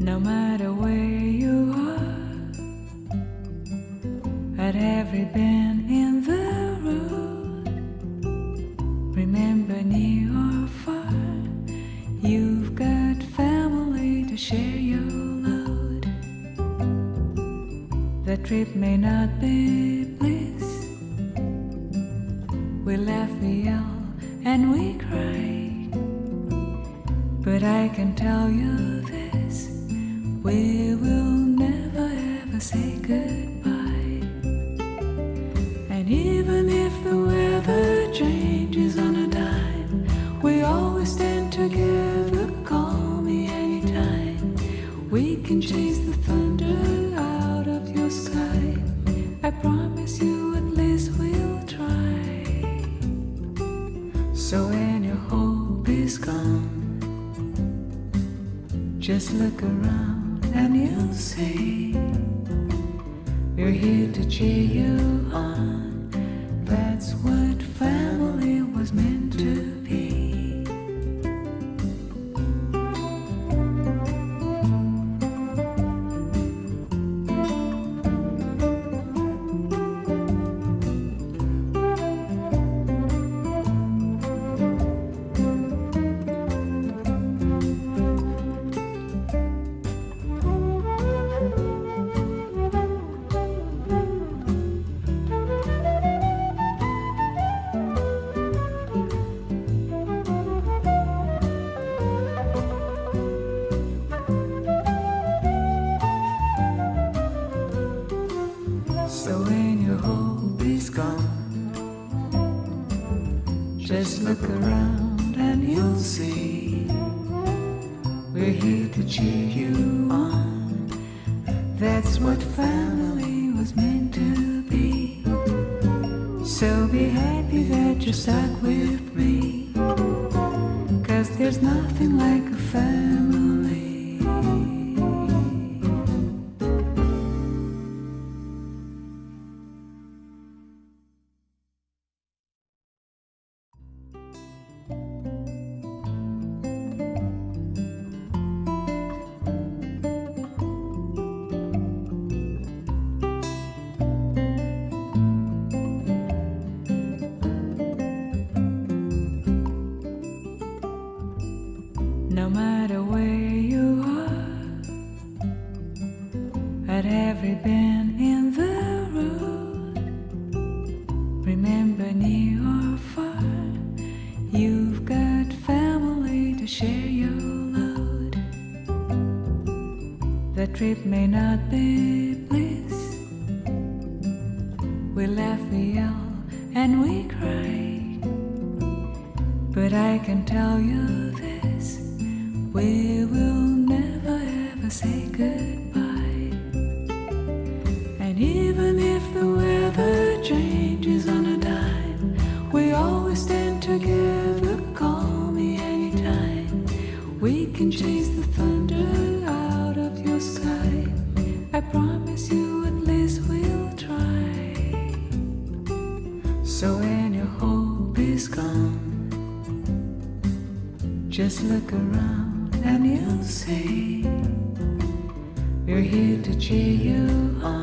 No matter where you are, at every bend in the road, remember near or far, you've got family to share your load. The trip may not be bliss, we laugh, we yell, and we cry, but I can tell you this, we will never ever say goodbye. And even if the weather changes on a dime, we always stand together, call me anytime. We can chase the thunder out of your sky, I promise you at least we'll try. So when your hope is gone, just look around and you'll see we're here to cheer you on. That's what family was meant to be. So when your hope is gone, just look around and you'll see we're here to cheer you on. That's what family was meant to be. So be happy that you're stuck with me, 'cause there's nothing like a family. No matter where you are, at every bend in the road, remember near or far, you've got family to share your load. The trip may not be bliss, we laugh, we yell, and we cry, but I can tell you this, we will never ever say goodbye. And even if the weather changes on a dime, we always stand together, call me anytime. We can chase the thunder out of your sky, I promise you at least we'll try. So when your hope is gone, just look around and you'll see we're here to cheer you on.